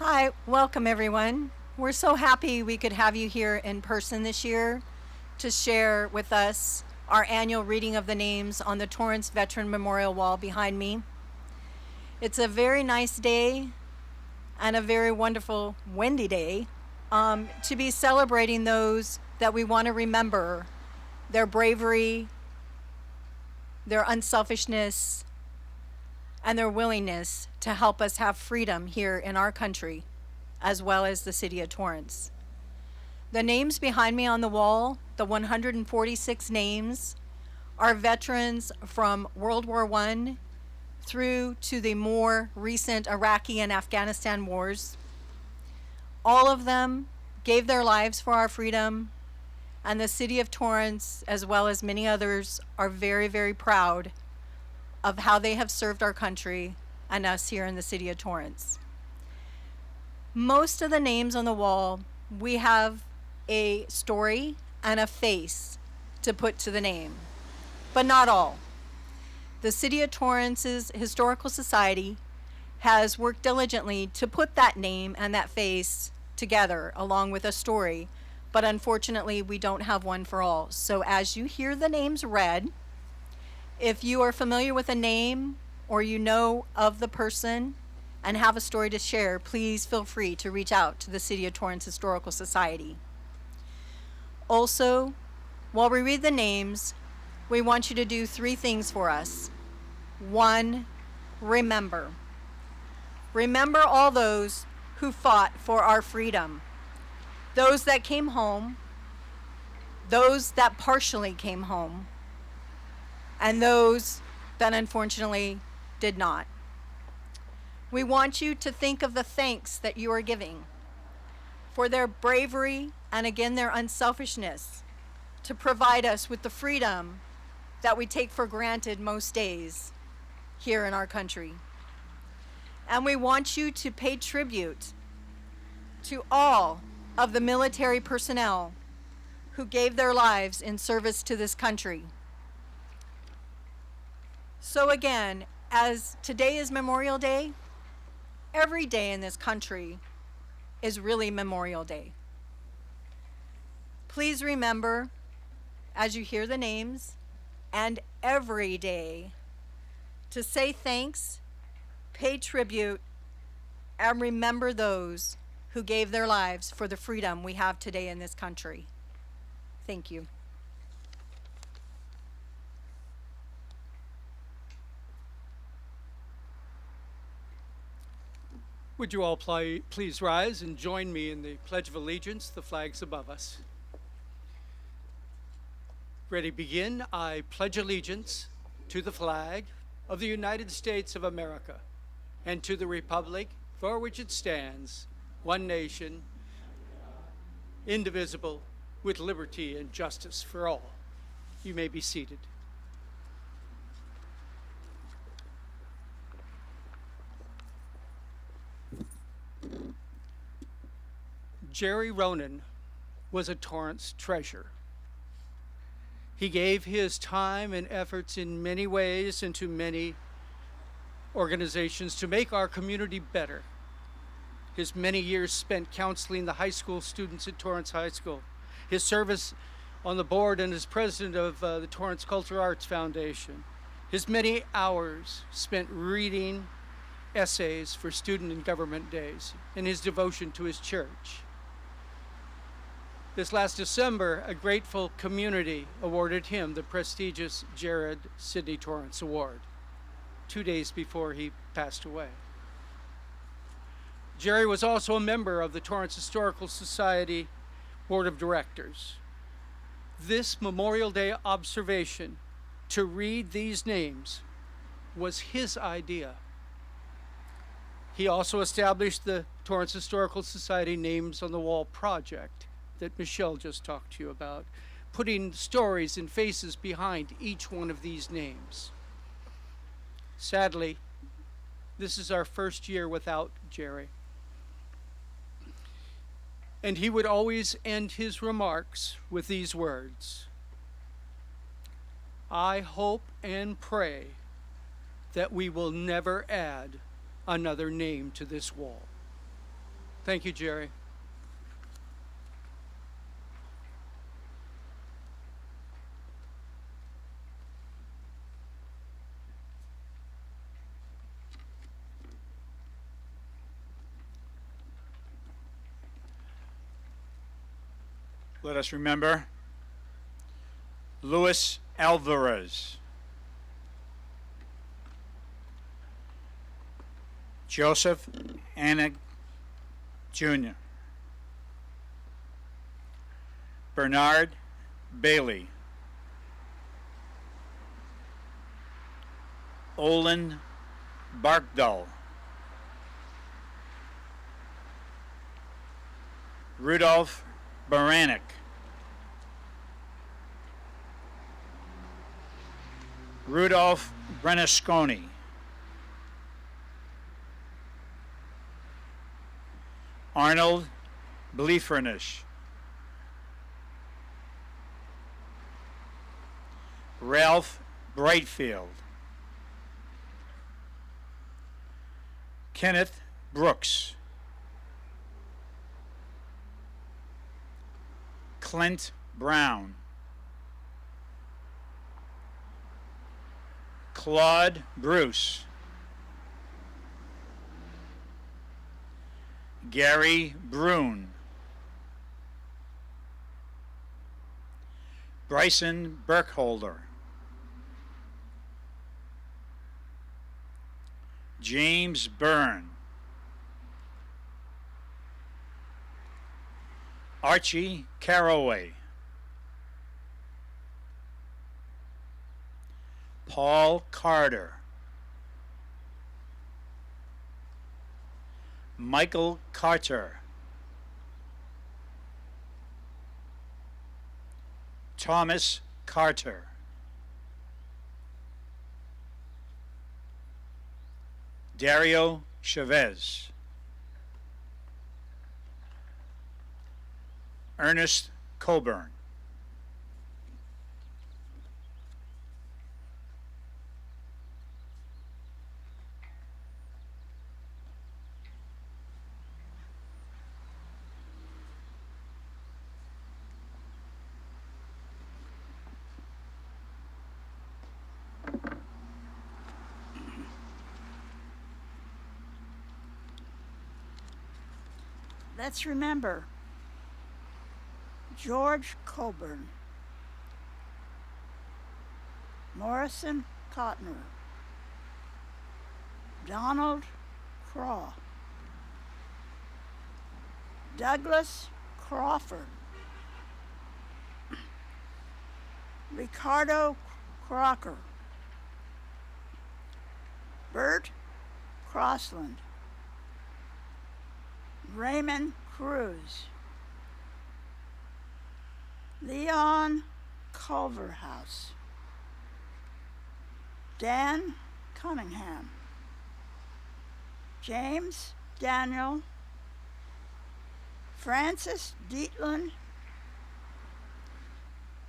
Hi, welcome everyone. We're so happy we could have you here in person this year to share with us our annual reading of the names on the Torrance Veteran Memorial Wall behind me. It's a very nice day and a very wonderful windy day to be celebrating those that we want to remember, their bravery, their unselfishness, and their willingness to help us have freedom here in our country, as well as the city of Torrance. The names behind me on the wall, the 146 names, are veterans from World War I through to the more recent Iraqi and Afghanistan wars. All of them gave their lives for our freedom, and the city of Torrance, as well as many others, are very, very proud of how they have served our country and us here in the city of Torrance. Most of the names on the wall, we have a story and a face to put to the name, but not all. The City of Torrance's Historical Society has worked diligently to put that name and that face together along with a story, but unfortunately we don't have one for all. So as you hear the names read, if you are familiar with a name or you know of the person and have a story to share, please feel free to reach out to the City of Torrance Historical Society. Also, while we read the names, we want you to do 3 things for us. 1, remember. Remember all those who fought for our freedom. Those that came home, those that partially came home, and those that unfortunately did not. We want you to think of the thanks that you are giving for their bravery and again their unselfishness to provide us with the freedom that we take for granted most days here in our country. And we want you to pay tribute to all of the military personnel who gave their lives in service to this country. So again, as today is Memorial Day, every day in this country is really Memorial Day. Please remember, as you hear the names, and every day, to say thanks, pay tribute, and remember those who gave their lives for the freedom we have today in this country. Thank you. Would you all please rise and join me in the Pledge of Allegiance, the flags above us. Ready, begin. I pledge allegiance to the flag of the United States of America and to the republic for which it stands, one nation, indivisible, with liberty and justice for all. You may be seated. Jerry Ronan was a Torrance treasure. He gave his time and efforts in many ways into many organizations to make our community better. His many years spent counseling the high school students at Torrance High School, his service on the board and as president of the Torrance Cultural Arts Foundation, his many hours spent reading essays for student and government days, and his devotion to his church. This last December, a grateful community awarded him the prestigious Jared Sidney Torrance Award, 2 days before he passed away. Jerry was also a member of the Torrance Historical Society Board of Directors. This Memorial Day observation to read these names was his idea. He also established the Torrance Historical Society Names on the Wall project that Michelle just talked to you about, putting stories and faces behind each one of these names. Sadly, this is our first year without Jerry. And he would always end his remarks with these words: I hope and pray that we will never add another name to this wall. Thank you, Jerry. Let us remember Luis Alvarez, Joseph Anig Jr., Bernard Bailey, Olin Barkdal, Rudolph Baranek, Rudolph Brenasconi, Arnold Bleefernish, Ralph Brightfield, Kenneth Brooks, Clint Brown, Claude Bruce, Gary Brune, Bryson Burkholder, James Byrne, Archie Caraway, Paul Carter, Michael Carter, Thomas Carter, Dario Chavez, Ernest Coburn. Let's remember George Coburn, Morrison Cotner, Donald Craw, Douglas Crawford, Ricardo Crocker, Bert Crossland, Raymond Cruz, Leon Culverhouse, Dan Cunningham, James Daniel, Francis Dietland,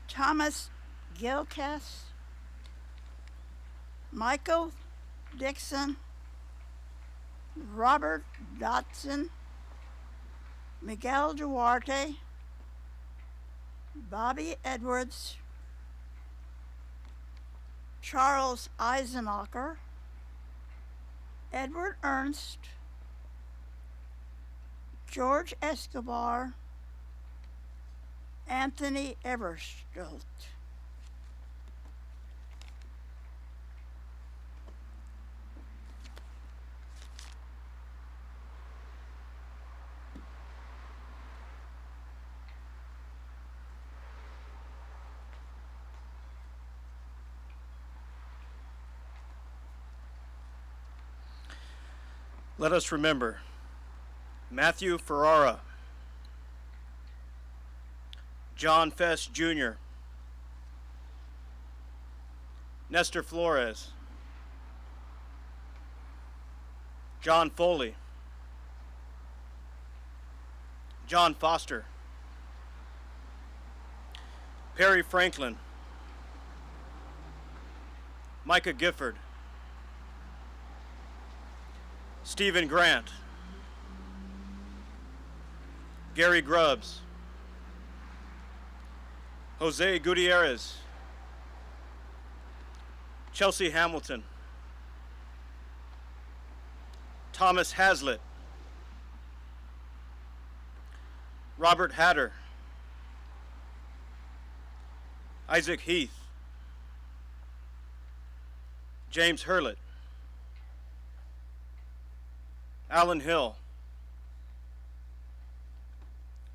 Thomas Gilcass, Michael Dixon, Robert Dotson, Miguel Duarte, Bobby Edwards, Charles Eisenacher, Edward Ernst, George Escobar, Anthony Everstolt. Let us remember Matthew Ferrara, John Fest Jr., Nestor Flores, John Foley, John Foster, Perry Franklin, Micah Gifford, Stephen Grant, Gary Grubbs, Jose Gutierrez, Chelsea Hamilton, Thomas Hazlitt, Robert Hatter, Isaac Heath, James Hurlett, Alan Hill,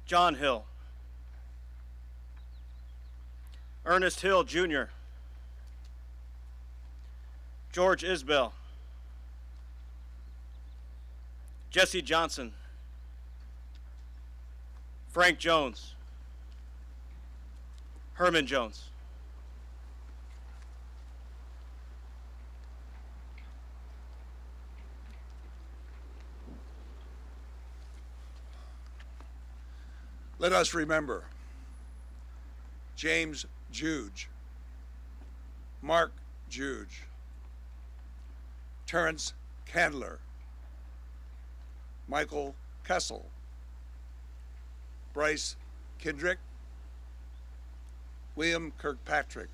John Hill, Ernest Hill Jr., George Isbell, Jesse Johnson, Frank Jones, Herman Jones. Let us remember James Juge, Mark Juge, Terrence Candler, Michael Kessel, Bryce Kendrick, William Kirkpatrick,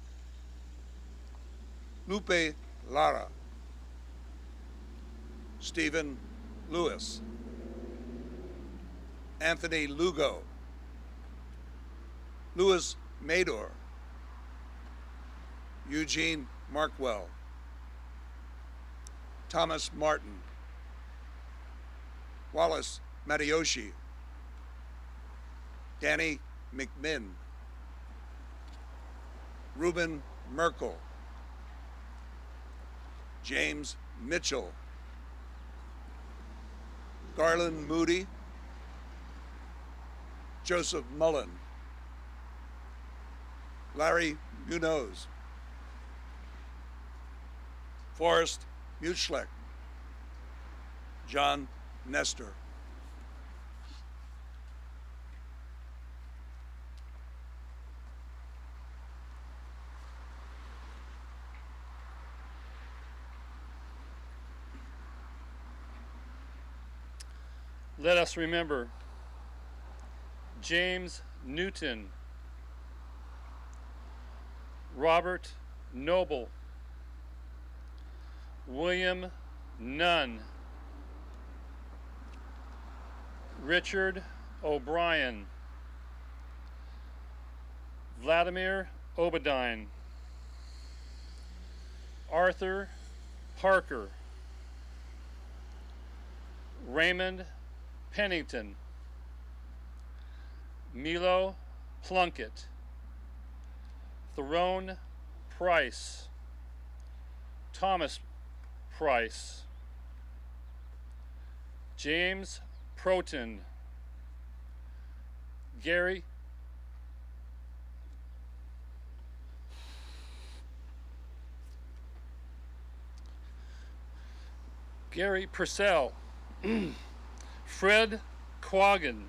Lupe Lara, Stephen Lewis, Anthony Lugo, Louis Mador, Eugene Markwell, Thomas Martin, Wallace Matayoshi, Danny McMinn, Reuben Merkel, James Mitchell, Garland Moody, Joseph Mullen, Larry Munoz, Forrest Muchleck, John Nestor. Let us remember James Newton, Robert Noble, William Nunn, Richard O'Brien, Vladimir Obadine, Arthur Parker, Raymond Pennington, Milo Plunkett, Theron Price, Thomas Price, James Proton, Gary Purcell, Fred Quaggan,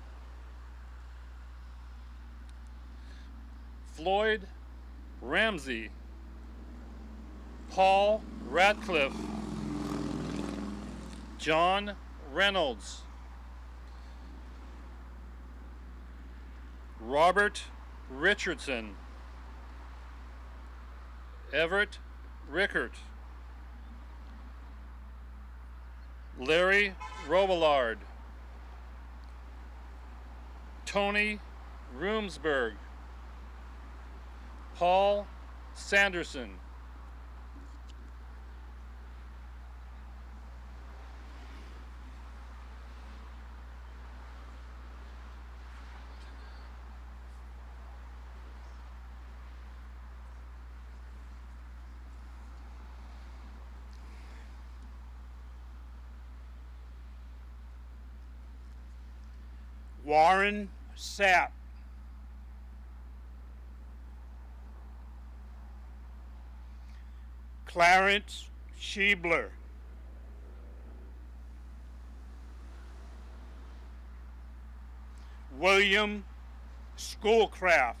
Floyd Ramsey, Paul Radcliffe, John Reynolds, Robert Richardson, Everett Rickert, Larry Robillard, Tony Roomsberg, Paul Sanderson, Warren Sapp, Clarence Schiebler, William Schoolcraft,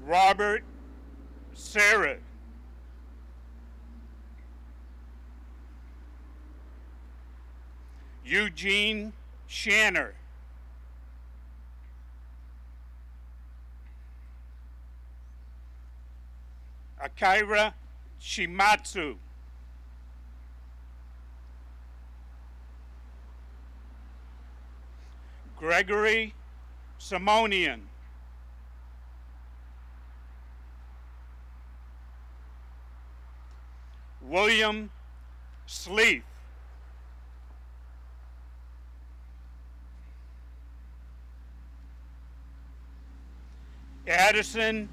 Robert Serra, Eugene Shanner, Akira Shimatsu, Gregory Simonian, William Sleeth, Addison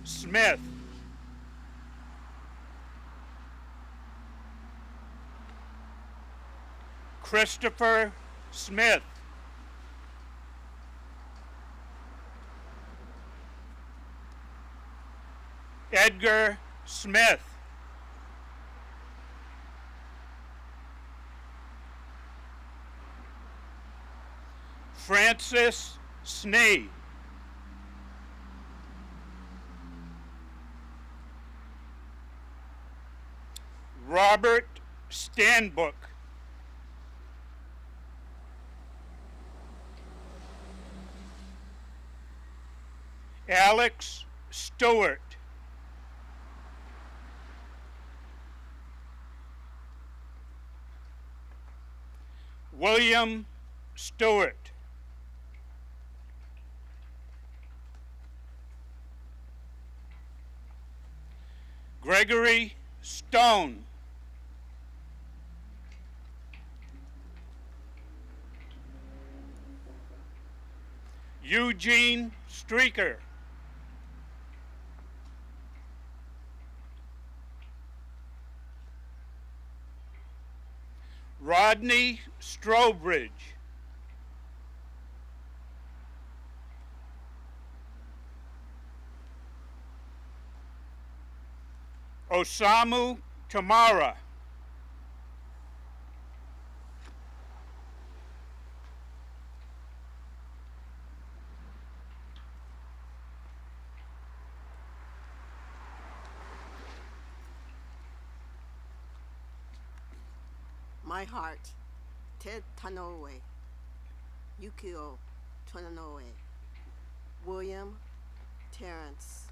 Smith, Christopher Smith, Edgar Smith, Francis Snee, Robert Stanbook, Alex Stewart, William Stewart, Gregory Stone, Eugene Streaker, Rodney Strobridge, Osamu Tamara, My Heart, Ted Tanoue, Yukio Tonanoe, William Torrance,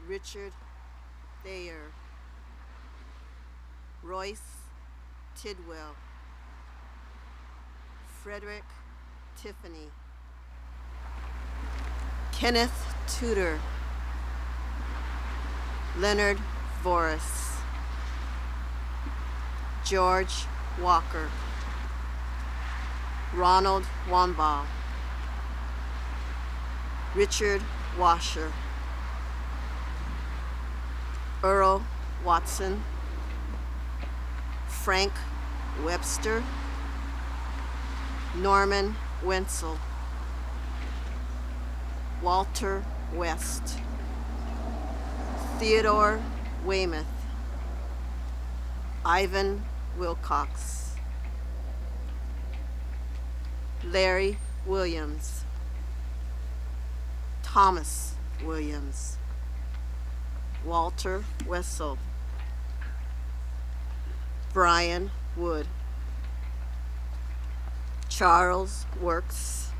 Richard Thayer, Royce Tidwell, Frederick Tiffany, Kenneth Tudor, Leonard Voris, George Walker, Ronald Wambaugh, Richard Washer, Earl Watson, Frank Webster, Norman Wenzel, Walter West, Theodore Weymouth, Ivan Wilcox, Larry Williams, Thomas Williams, Walter Wessel, Brian Wood, Charles Works,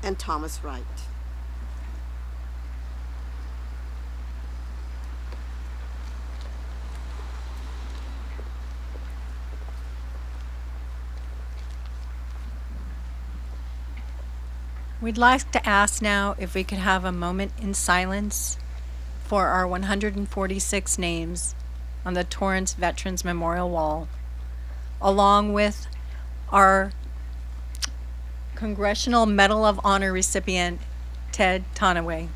and Thomas Wright. We'd like to ask now if we could have a moment in silence for our 146 names on the Torrance Veterans Memorial Wall, along with our Congressional Medal of Honor recipient, Ted Tanoue.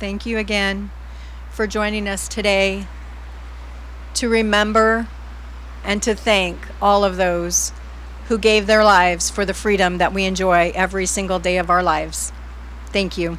Thank you again for joining us today to remember and to thank all of those who gave their lives for the freedom that we enjoy every single day of our lives. Thank you.